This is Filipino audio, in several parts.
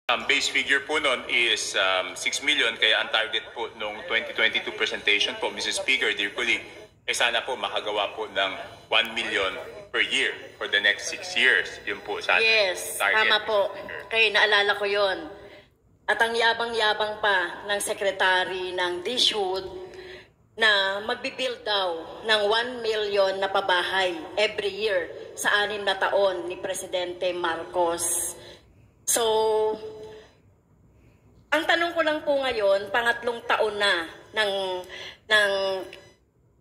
Base figure po nun is 6 million, kaya ang target po nung 2022 presentation po, Mrs. Speaker, dear colleague, sana po makagawa po ng 1 million per year for the next 6 years. Yun po sana. Yes, target, tama po. Speaker. Naalala ko yon. At ang yabang-yabang pa ng Secretary ng DSUD na magbibuild daw ng 1 million na pabahay every year sa 6 na taon ni Presidente Marcos. So, ang tanong ko lang po ngayon, pangatlong taon na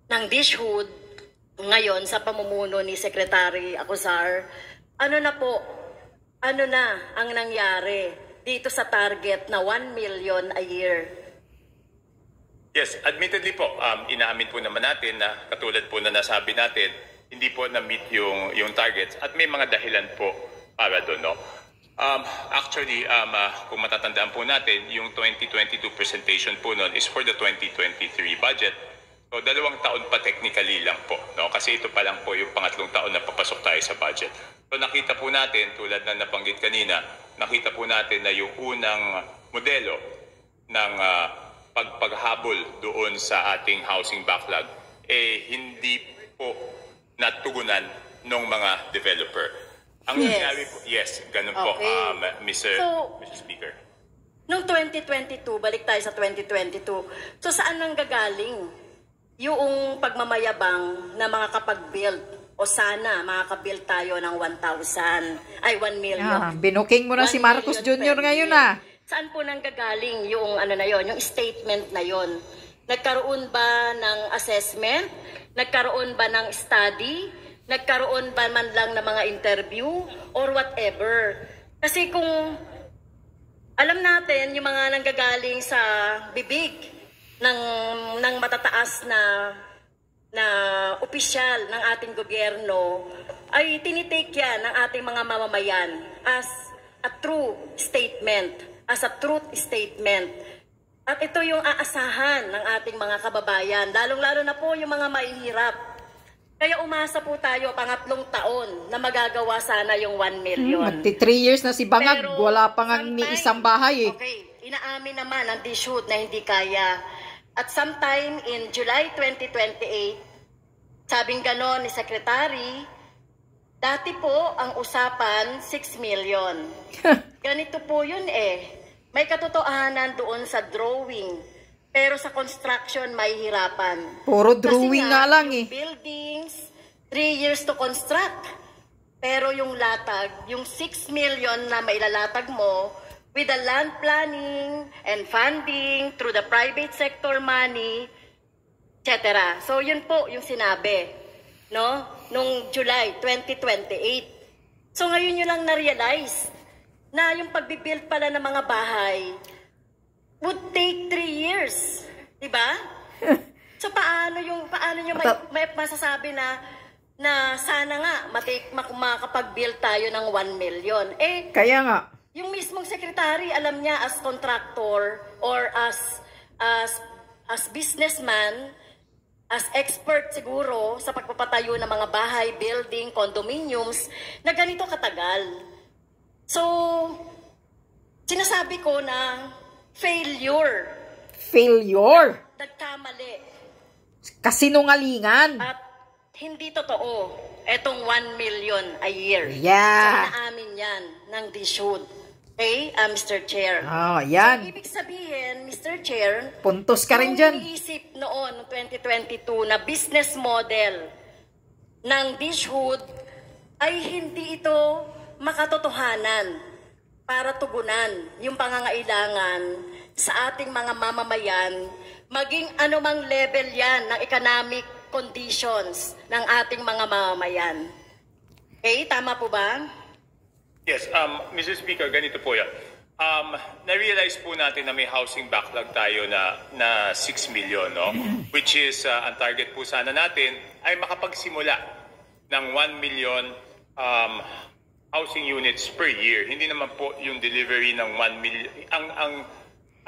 ng DSUD ngayon sa pamumuno ni Secretary Acuzar, ano na ang nangyari dito sa target na 1 million a year? Yes, admittedly po, inaamin po naman natin na katulad po na nasabi natin, hindi po na-meet yung targets at may mga dahilan po para doon, no? Actually, kung matatandaan po natin, yung 2022 presentation po noon is for the 2023 budget. So, 2 taon pa technically lang po, no? Kasi ito pa lang po yung pangatlong taon na papasok tayo sa budget. So, nakita po natin, tulad na nabanggit kanina, nakita po natin na yung unang modelo ng paghabol doon sa ating housing backlog, hindi po natugunan ng mga developer. Ang nangyari po, yes, ganun po, Mr. Speaker. Noong 2022, balik tayo sa 2022, so saan nang gagaling yung pagmamayabang na mga kapag-build? O sana makaka-build tayo ng 1 million. Binuking mo na si Marcos Jr. ngayon Saan po nang gagaling yung yung statement na yon? Nagkaroon ba ng assessment? Nagkaroon ba ng study? Nagkaroon ba man lang ng mga interview or whatever? Kasi kung alam natin yung mga nanggagaling sa bibig ng matataas na opisyal ng ating gobyerno, ay tinitake yan ng ating mga mamamayan as a true statement, as a truth statement. At ito yung aasahan ng ating mga kababayan, lalong-lalo na po yung mga mahihirap. Kaya umasa po tayo pangatlong taon na magagawa sana yung 1 million. Magti 3 years na si Bangag, pero wala pa nga ni isang bahay Okay, inaamin naman ang DSUD na hindi kaya. At sometime in July 2028, sabing ganon ni Secretary, dati po ang usapan 6 million. Ganito po yun May katotohanan doon sa drawing. Pero sa construction, may hirapan. Puro drawing nga lang Buildings, 3 years to construct. Pero yung latag, yung 6 million na mailalatag mo, with the land planning and funding through the private sector money, etc. So yun po yung sinabi, no? Nung July 2028. So ngayon nyo lang na-realize na yung pagbibuild pala ng mga bahay would take 3 years, di ba? So paano nyo may masasabi na sana nga makapag-build tayo ng 1 million? Kaya nga. Yung mismong secretary, alam niya as contractor or as businessman, as expert siguro sa pagpapatayo ng mga bahay, building, condominiums, na ganito katagal. So, sinasabi ko na failure. Nagkamali. Kasinungalingan. At hindi totoo etong 1 million a year. Yeah. So, inaamin yan ng DSUD. Okay, Mr. Chair. Yan. So, ibig sabihin, Mr. Chair, puntos ka rin dyan. iniisip noon, 2022, na business model ng DSUD ay hindi ito makatotohanan para tugunan yung pangangailangan sa ating mga mamamayan, maging anumang level yan ng economic conditions ng ating mga mamamayan. Okay, tama po ba? Yes, Mr. Speaker, ganito po yan. Na-realize po natin na may housing backlog tayo na 6 million, no? Which is, ang target po sana natin ay makapagsimula ng 1 million housing units per year. Hindi naman po yung delivery ng 1 million.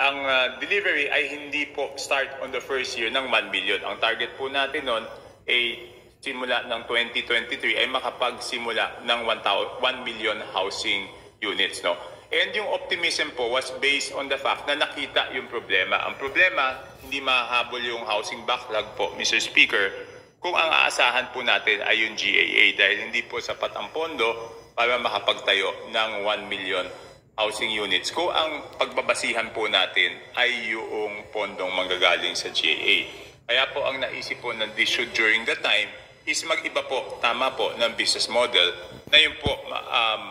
Ang delivery ay hindi po start on the first year ng 1 million. Ang target po natin nun ay simula ng 2023 ay makapagsimula ng 1 million housing units, no? And yung optimism po was based on the fact na nakita yung problema. Ang problema, hindi mahahabol yung housing backlog po, Mr. Speaker, kung ang aasahan po natin ay yung GAA dahil hindi po sapat ang pondo para makapagtayo ng 1 million housing units. Kung ang pagbabasihan po natin ay yung pondong manggagaling sa GAA. Kaya po ang naisip po ng DSUD during that time is mag-iba po, tama po, ng business model na yun po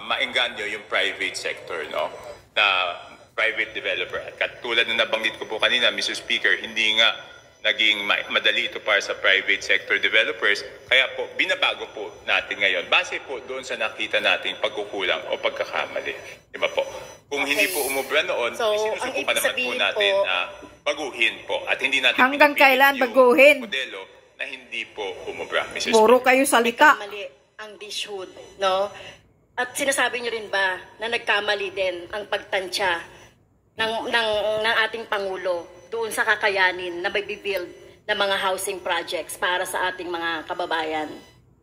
maengganyo yung private sector, no? Na private developer. At katulad na nabanggit ko po kanina, Mr. Speaker, hindi nga naging madali ito para sa private sector developers. Kaya po, binabago po natin ngayon. Base po doon sa nakita nating pagkukulang o pagkakamali. Diba po? Kung hindi po umubra noon, sinusubukan naman po natin na baguhin po. At hindi natin hanggang kailan baguhin? Modelo na hindi po umubra. Mr. Puro kayo salita. Nagkamali ang DSUD, no? At sinasabi niyo rin ba na nagkamali din ang pagtansya ng ating Pangulo doon sa kakayanin na may build na mga housing projects para sa ating mga kababayan?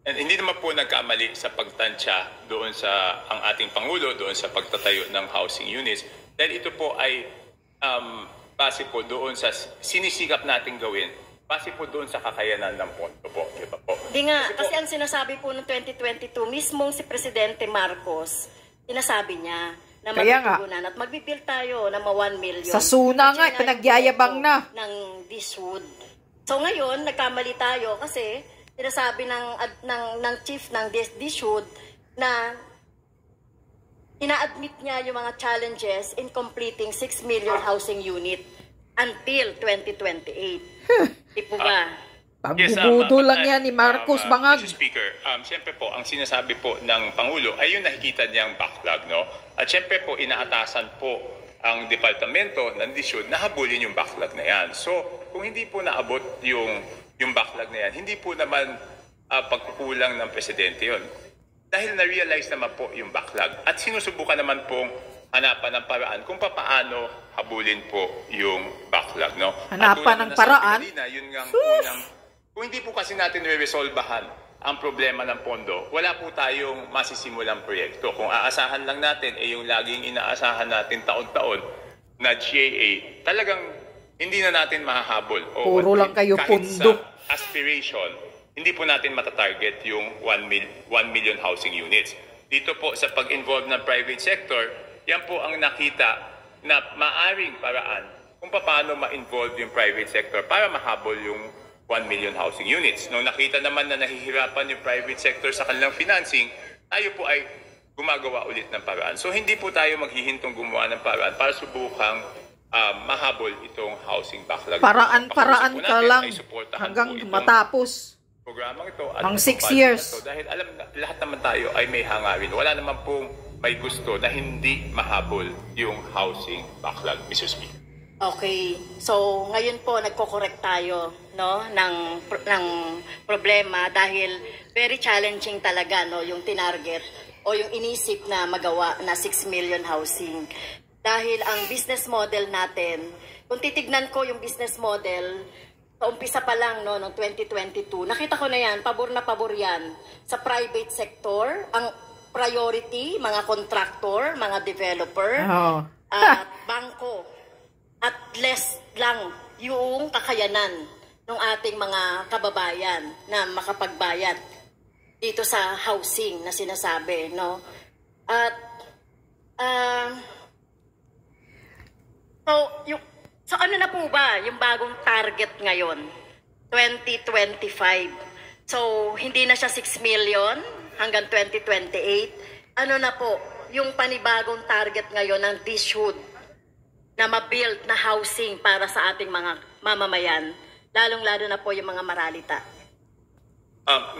And hindi naman po nagkamali sa pagtansya doon sa ang ating Pangulo, doon sa pagtatayo ng housing units. Dahil ito po ay base po doon sa sinisikap nating gawin. Base po doon sa kakayanan ng pondo po. Diba po? Di nga, kasi ang sinasabi po noong 2022, mismong si Presidente Marcos, sinasabi niya na magtutugunan at magbibuild tayo ng 1 million. Sa SUNA nga, pinagyayabang na. Ng DSUD. So ngayon, nagkamali tayo kasi sinasabi ng chief ng DSUD na ina-admit niya yung mga challenges in completing 6 million housing unit until 2028. Di po ba? Pagbubudo lang yan ni Marcos Bangag. Mr. Speaker, siyempre po, ang sinasabi po ng Pangulo ay yung nakikita niyang backlog, no? At siyempre po, inaatasan po ang departamento ng DSUD na habulin yung backlog na yan. So, kung hindi po naabot yung backlog na yan, hindi po naman pagkukulang ng presidente yun. Dahil na-realize naman po yung backlog. At sinusubukan naman pong hanapan ng paraan kung paano habulin po yung backlog, no? Hanapan ng paraan? Yun nga unang, kung hindi po kasi natin re-resolbahan ang problema ng pondo, wala po tayong masisimulang proyekto. Kung aasahan lang natin, yung laging inaasahan natin taon-taon na GAA, talagang hindi na natin mahahabol. Puro lang kayo pondo. Sa aspiration, hindi po natin matatarget yung 1 million housing units. Dito po sa pag-involve ng private sector, yan po ang nakita na maaring paraan kung paano ma-involve yung private sector para mahabol yung 1 million housing units. Nung nakita naman na nahihirapan yung private sector sa kanilang financing, tayo po ay gumagawa ulit ng paraan. So hindi po tayo maghihintong gumawa ng paraan para subukang mahabol itong housing backlog. Paraan ka lang hanggang matapos. Programang ito at ang 6 years. Dahil alam na lahat naman tayo ay may hangarin. Wala naman pong may gusto na hindi mahabol yung housing backlog, Mr. Speaker. Okay. So, ngayon po nagko-correct tayo, no, ng problema dahil very challenging talaga, no, yung tinarget o yung inisip na magawa na 6 million housing. Dahil ang business model natin, kung titignan ko yung business model, sa umpisa pa lang, no, noong 2022, nakita ko na yan, pabor na pabor yan sa private sector, ang priority, mga contractor, mga developer, bangko, at less lang yung kakayanan ng ating mga kababayan na makapagbayad dito sa housing na sinasabi, no? At so ano na po ba yung bagong target ngayon? 2025. So hindi na siya 6 million hanggang 2028. Ano na po yung panibagong target ngayon ng DSUD na ma-build na housing para sa ating mga mamamayan, lalong-lalo na po yung mga maralita?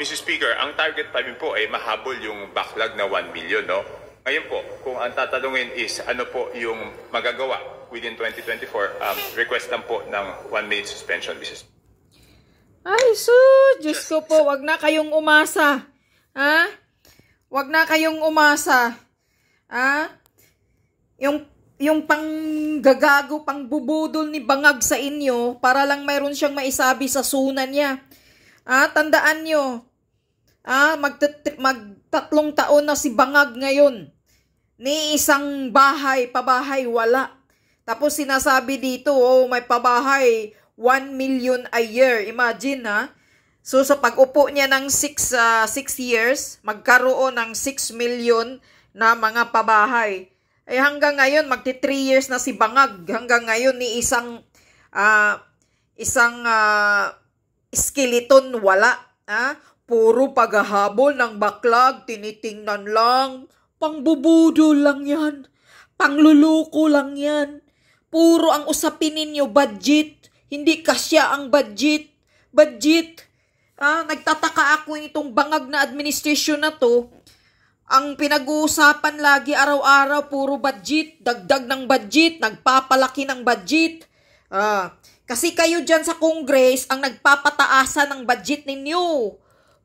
Mr. Speaker, ang target pa rin po ay mahabol yung backlog na 1 million, no? Ngayon po, kung ang tatanungin is ano po yung magagawa within 2024, request lang po ng 1 minute suspension, Mr. Speaker. Ay, Diyos ko po, wag na kayong umasa. Ha? Wag na kayong umasa. Ha? Yung panggagago, pangbubudol ni Bangag sa inyo para lang mayroon siyang maisabi sa SUNA niya. Tandaan nyo. Mag3 taon na si Bangag ngayon. Ni isang bahay, pabahay, wala. Tapos sinasabi dito, oh, may pabahay, 1 million a year. Imagine, ha? So, sa pag-upo niya ng 6 years, magkaroon ng 6 million na mga pabahay. Eh, hanggang ngayon, magti 3 years na si Bangag. Hanggang ngayon, ni isang skeleton, wala. Ha? Puro paghahabol ng baklag, tinitingnan lang. Pangbubudol lang yan. Pangluluko lang yan. Puro ang usapin ninyo, budget. Hindi kasya ang budget. Budget. Nagtataka ako itong bangag na administrasyon na to. Ang pinag-uusapan lagi araw-araw, puro budget. Dagdag ng budget. Nagpapalaki ng budget. Kasi kayo dyan sa Congress ang nagpapataasan ng budget ninyo.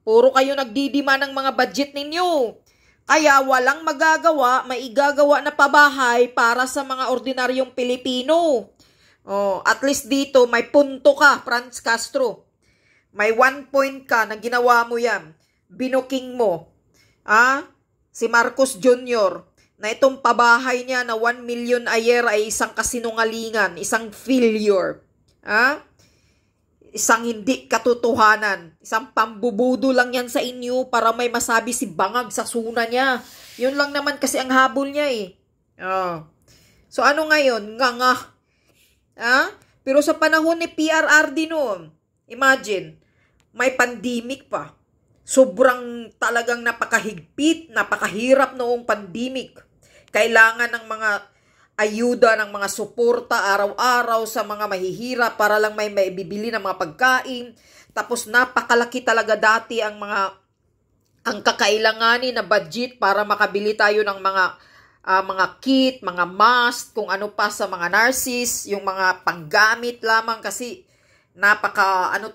Puro kayo nagdidima ng mga budget ninyo. Kaya walang magagawa, maigagawa na pabahay para sa mga ordinaryong Pilipino. At least dito may punto ka, Franz Castro. May 1 point ka na ginawa mo yan. Binuking mo. Si Marcos Jr. na itong pabahay niya na 1 million a year ay isang kasinungalingan, isang failure. Isang hindi katotohanan. Isang pambubudo lang yan sa inyo para may masabi si Bangag sa suna niya. Yun lang naman kasi ang habol niya eh. So ano ngayon? Nga. Pero sa panahon ni PRRD noon, imagine, may pandemic pa. Sobrang talagang napakahigpit, napakahirap noong pandemic. Kailangan ng mga ayuda, ng mga suporta araw-araw sa mga mahihirap para lang may maibibili ng mga pagkain. Tapos napakalaki talaga dati ang kakailanganin na budget para makabili tayo ng mga kit, mga mask, kung ano pa sa mga nurses, yung mga panggamit lamang kasi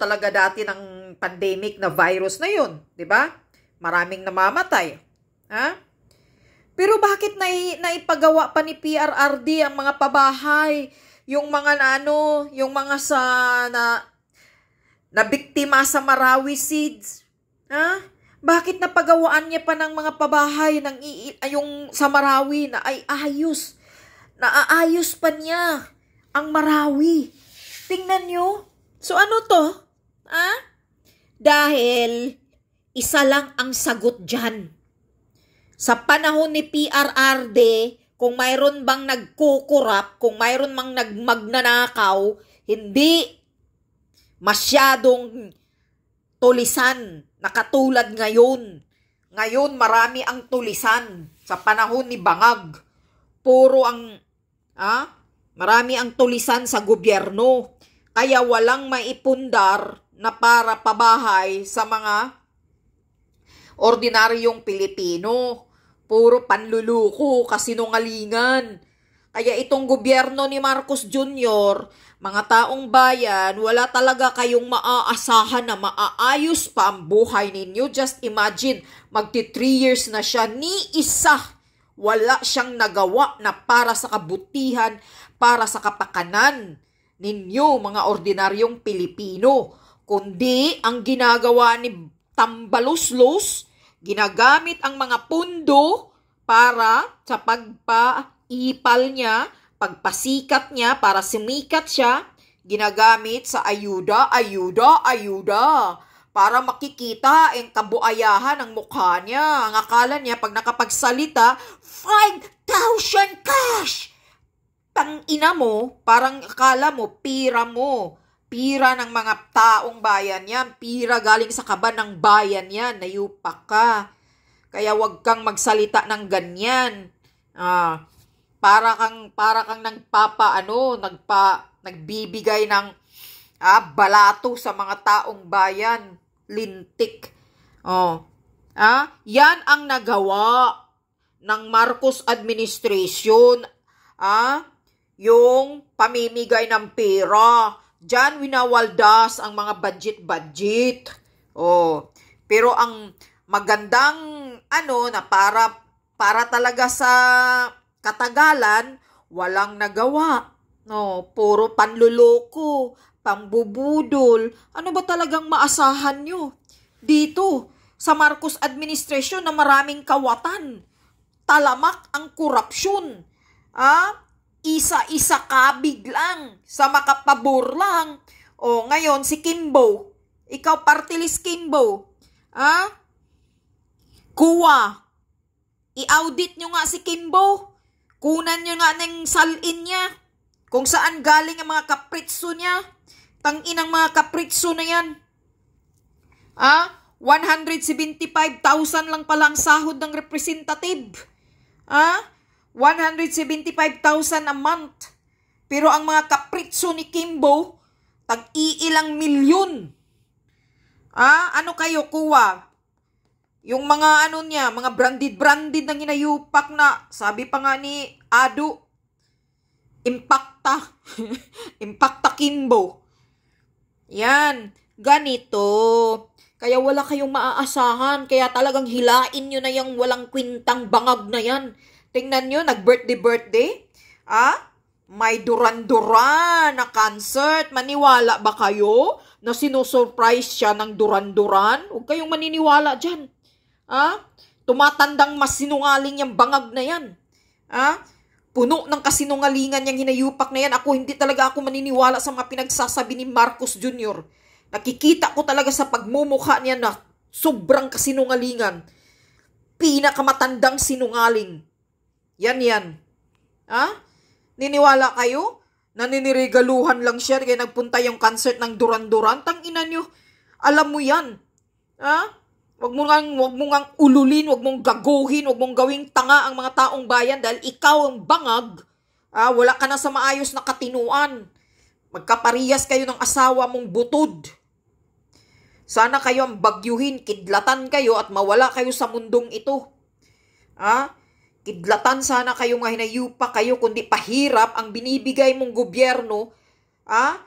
talaga dati ng pandemic na virus na yun, 'di ba? Maraming namamatay. Pero bakit naipagawa pa ni PRRD ang mga pabahay, yung mga yung mga na biktima sa Marawi Seeds? Bakit napagawaan niya pa ng mga pabahay yung sa Marawi na ay ayos? Naaayos pa niya ang Marawi. Tingnan niyo. So ano to? Dahil isa lang ang sagot diyan. Sa panahon ni PRRD, kung mayroon bang nagkukurap, kung mayroon bang magnanakaw, hindi masyadong tulisan na katulad ngayon. Ngayon, marami ang tulisan sa panahon ni Bangag. Marami ang tulisan sa gobyerno. Kaya walang maipundar na para pabahay sa mga ordinaryong Pilipino. Puro panluluko, kasinungalingan. Kaya itong gobyerno ni Marcos Jr., mga taong bayan, wala talaga kayong maaasahan na maaayos pa ang buhay ninyo. Just imagine, magti 3 years na siya, ni isa wala siyang nagawa na para sa kabutihan, para sa kapakanan ninyo, mga ordinaryong Pilipino. Kundi ang ginagawa ni Tambaluslos, ginagamit ang mga pundo para sa pagpaipal niya, pagpasikat niya, para sumikat siya, ginagamit sa ayuda, para makikita ang kabuayahan ng mukha niya. Ang akala niya, pag nakapagsalita, 5,000 cash! Tangina mo, parang akala mo, pira mo. Pira ng mga taong bayan yan. Pira galing sa kaban ng bayan yan. Nayupak ka. Kaya wag kang magsalita ng ganyan. Para kang nagbibigay ng balato sa mga taong bayan. Lintik. Yan ang nagawa ng Marcos administration. Yung pamimigay ng pera. Diyan winawaldas ang mga budget. Pero ang magandang na para talaga sa katagalan, walang nagawa. Puro panluloko, pambubudol. Ano ba talagang maasahan nyo dito sa Marcos administration na maraming kawatan? talamak ang korupsyon. Isa-isa kabig lang, sa makapabor lang. O ngayon si Kimbo, ikaw party list Kimbo, kuwa, i-audit nyo nga si Kimbo, kunan nyo nga ng salin niya, kung saan galing ang mga kapritso niya, tanginang mga kapritso na yan. 175,000 lang palang sahod ng representative. 175,000 a month. Pero ang mga kapritso ni Kimbo, tag-iilang milyon. Ano kayo, kuwa? Yung mga ano niya, mga branded na ginayupak na, sabi pa nga ni Ado, Impacta. Impacta Kimbo. Yan, ganito. Kaya wala kayong maaasahan. Kaya talagang hilain nyo na yung walang kwintang bangag na yan. Tingnan nyo, nag-birthday. May Duran-Duran na concert. Maniwala ba kayo na sinusurprise siya ng Duran-Duran? Huwag kayong maniniwala dyan. Tumatandang mas sinungaling yung bangag na yan. Puno ng kasinungalingan yung hinayupak na yan. Hindi talaga ako maniniwala sa mga pinagsasabi ni Marcos Jr. Nakikita ko talaga sa pagmumukha niya na sobrang kasinungalingan. Pinakamatandang sinungaling. Yan. Niniwala kayo? Naniniregaluhan lang siya kaya nagpunta yung concert ng Duran-Duran. Tangina nyo. Alam mo yan. Wag mo ngang ululin, wag mong gaguhin, wag mong gawing tanga ang mga taong bayan dahil ikaw ang bangag. Wala ka na sa maayos na katinuan. Magkaparehas kayo ng asawa mong butod. Sana kayo ang bagyuhin, kidlatan kayo at mawala kayo sa mundong ito. Kidlatan sana kayo nga hinayupa kayo kundi pahirap ang binibigay mong gobyerno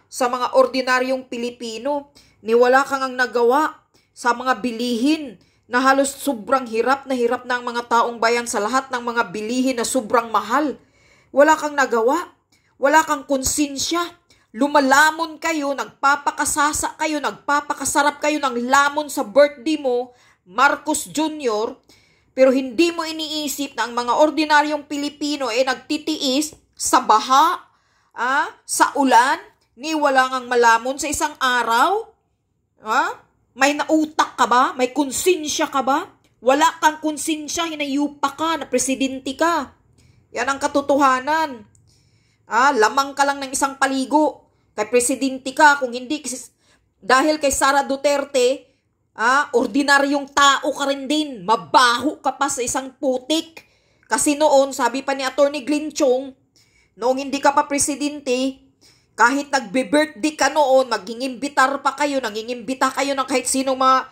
sa mga ordinaryong Pilipino. Wala kang ang nagawa sa mga bilihin na halos sobrang hirap na ang mga taong bayan sa lahat ng mga bilihin na sobrang mahal. Wala kang nagawa. Wala kang konsensya. Lumalamon kayo, nagpapakasasa kayo, nagpapakasarap kayo ng lamon sa birthday mo, Marcos Jr., pero hindi mo iniisip na ang mga ordinaryong Pilipino nagtitiis sa baha, sa ulan, wala ngang malamon sa isang araw. May nautak ka ba? May konsensya ka ba? Wala kang konsensya, hinayupa ka, na presidente ka. Yan ang katotohanan. Lamang ka lang ng isang paligo. Kay presidente ka, kung hindi, dahil kay Sara Duterte, ordinaryong tao ka rin din. Mabaho ka pa sa isang putik. Kasi noon, sabi pa ni Atty. Glenn Chong, noong hindi ka pa presidente, kahit nagbe-birthday ka noon, magingimbitar pa kayo, nangingimbita kayo ng kahit sino mga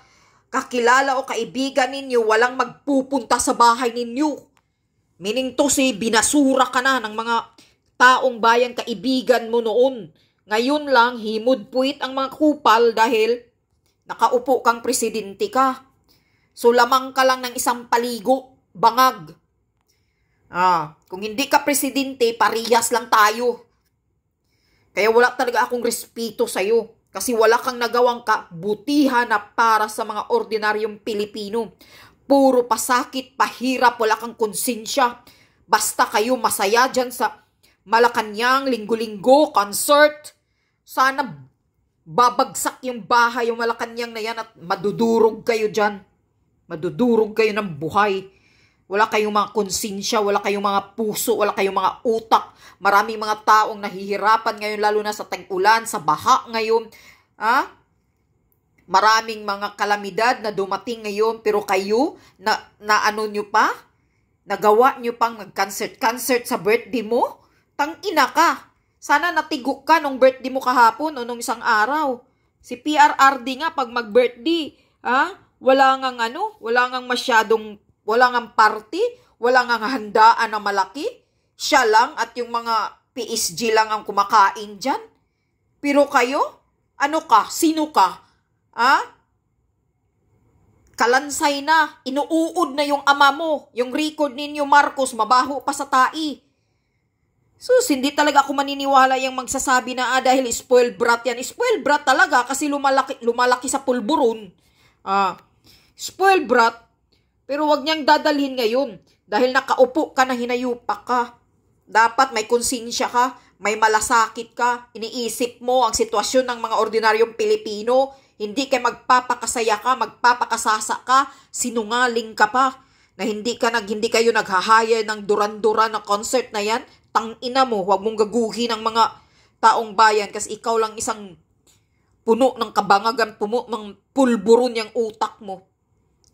kakilala o kaibigan ninyo, walang magpupunta sa bahay ninyo. Meaning to binasura ka na ng mga taong bayan kaibigan mo noon. Ngayon lang, himod-puwit ang mga kupal dahil nakaupo kang presidente ka. So, lamang ka lang ng isang paligo, bangag. Kung hindi ka presidente, parehas lang tayo. Kaya wala talaga akong respeto sa'yo. Kasi wala kang nagawang kabutihan na para sa mga ordinaryong Pilipino. Puro pasakit, pahirap, wala kang konsensya. Basta kayo masaya dyan sa Malacanang, linggo-linggo, concert. Sana babagsak yung bahay, yung Malacanang na yan at madudurog kayo dyan. Madudurog kayo ng buhay. Wala kayong mga konsensya, wala kayong mga puso, wala kayong mga utak. Maraming mga taong nahihirapan ngayon, lalo na sa tag-ulan, sa baha ngayon. Maraming mga kalamidad na dumating ngayon, pero kayo, na ano nyo pa? Nagawa nyo pang mag-concert sa birthday mo? Tang-ina ka. Sana natigok ka nung birthday mo kahapon o nung isang araw. Si PRRD nga, pag mag-birthday, wala ngang party, wala ngang handaan na malaki. Siya lang at yung mga PSG lang ang kumakain dyan. Pero kayo, ano ka? Sino ka? Kalansay na, inuuod na yung ama mo. Yung record ninyo, Marcos, mabaho pa sa tai. Sus, hindi talaga ako maniniwala yung magsasabi na dahil spoiled brat yan. Spoiled brat talaga kasi lumalaki sa pulburon. Spoiled brat. Pero wag niyang dadalhin ngayon. Dahil nakaupo ka na hinayupak ka. Dapat may konsensya ka, may malasakit ka, iniisip mo ang sitwasyon ng mga ordinaryong Pilipino, hindi kayo magpapakasaya ka, magpapakasasa ka, sinungaling ka pa, na hindi kayo naghahaya ng duran-duran na concert na yan. Tangina mo, huwag mong gaguhin ang mga taong bayan kasi ikaw lang isang puno ng kabangagan, puno ng pulburon yung utak mo.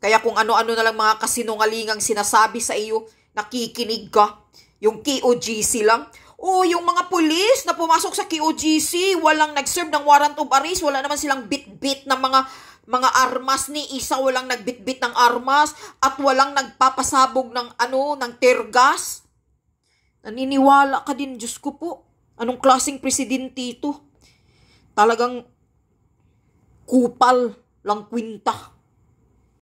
Kaya kung ano-ano na lang mga kasinungalingang sinasabi sa iyo, nakikinig ka. Yung KOGC lang. O yung mga pulis na pumasok sa KOGC, walang nag-serve ng warrant of arrest, wala naman silang bit-bit ng mga armas, ni isa walang nagbit-bit ng armas at walang nagpapasabog ng ng tear gas. Naniniwala ka din, Diyos ko po. Anong klaseng presidente ito? Talagang kupal lang kwinta.